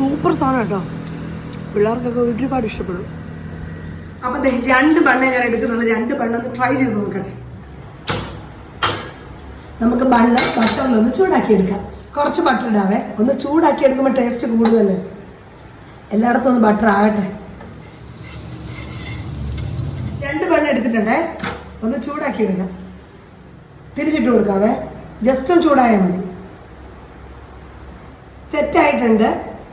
Super സാധനം കേട്ടോ, പിള്ളേർക്കൊക്കെ ഒരുപാട് ഇഷ്ടപ്പെടും. അപ്പം 2 ബണ്ണേ ഞാൻ എടുക്കുന്നുണ്ട്. 2 ബണ്ണൊന്ന് ട്രൈ ചെയ്ത് നോക്കട്ടെ. നമുക്ക് ബട്ടറിലൊന്ന് ചൂടാക്കി എടുക്കാം. കുറച്ച് ബട്ടർ ഇടാവേ. ഒന്ന് ചൂടാക്കി എടുക്കുമ്പോൾ ടേസ്റ്റ് കൂടുതലല്ലേ. എല്ലായിടത്തും ഒന്ന് ബട്ടർ ആകട്ടെ. 2 ബണ്ണ് എടുത്തിട്ടുണ്ടേ. ഒന്ന് ചൂടാക്കി എടുക്കാം. തിരിച്ചിട്ട് കൊടുക്കാവേ. ജസ്റ്റ് ഒന്ന് ചൂടായാൽ മതി. സെറ്റായിട്ടുണ്ട്.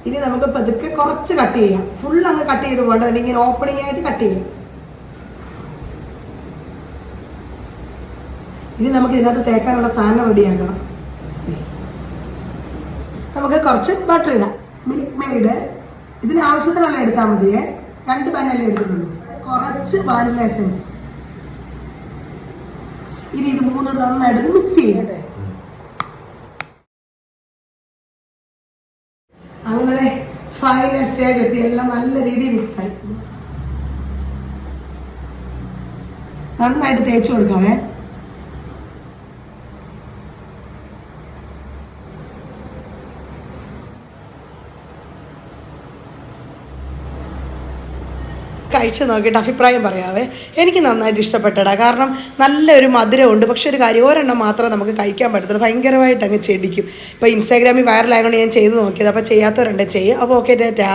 ഇനി നമുക്ക് പതുക്കെ കുറച്ച് കട്ട് ചെയ്യാം. ഫുൾ അങ്ങ് കട്ട് ചെയ്ത് പോകണ്ട, അല്ലെങ്കിൽ ഇങ്ങനെ ഓപ്പണിംഗ് ആയിട്ട് കട്ട് ചെയ്യാം. ഇനി നമുക്ക് ഇതിനകത്ത് തേക്കാനുള്ള സാധനം റെഡിയാക്കണം. നമുക്ക് കുറച്ച് ബട്ടർ ഇടാം. മിൽക്ക് മെയ്ഡ് ഇതിന് ആവശ്യത്തിനുള്ള എടുത്താൽ മതിയേ. 2 പാനല്ലേ എടുത്തിട്ടുള്ളൂ. കുറച്ച് വാനില എസൻസ്. ഇനി ഇത് 3 നന്നായിട്ട് മിക്സ് ചെയ്യട്ടെ. അങ്ങനെ ഫൈനൽ സ്റ്റേജ് എത്തി. എല്ലാം നല്ല രീതിയിൽ മിക്സ് ആയി. നന്നായിട്ട് തേച്ച് കൊടുക്കാവേ. കഴിച്ച് നോക്കിയിട്ട് അഭിപ്രായം പറയാവേ. എനിക്ക് നന്നായിട്ട് ഇഷ്ടപ്പെട്ടടാ. കാരണം നല്ലൊരു മധുരമുണ്ട്. പക്ഷെ ഒരു കാര്യം, ഒരെണ്ണം മാത്രമേ നമുക്ക് കഴിക്കാൻ പറ്റത്തുള്ളൂ. ഭയങ്കരമായിട്ട് അങ്ങ് ചെടിക്കും. ഇപ്പോൾ ഇൻസ്റ്റാഗ്രാമിൽ വൈറലായതുകൊണ്ട് ഞാൻ ചെയ്ത് നോക്കിയത്. അപ്പോൾ ചെയ്യാത്തവരുണ്ട് ചെയ്യുക. അപ്പോൾ ഓക്കെ ടാറ്റാ.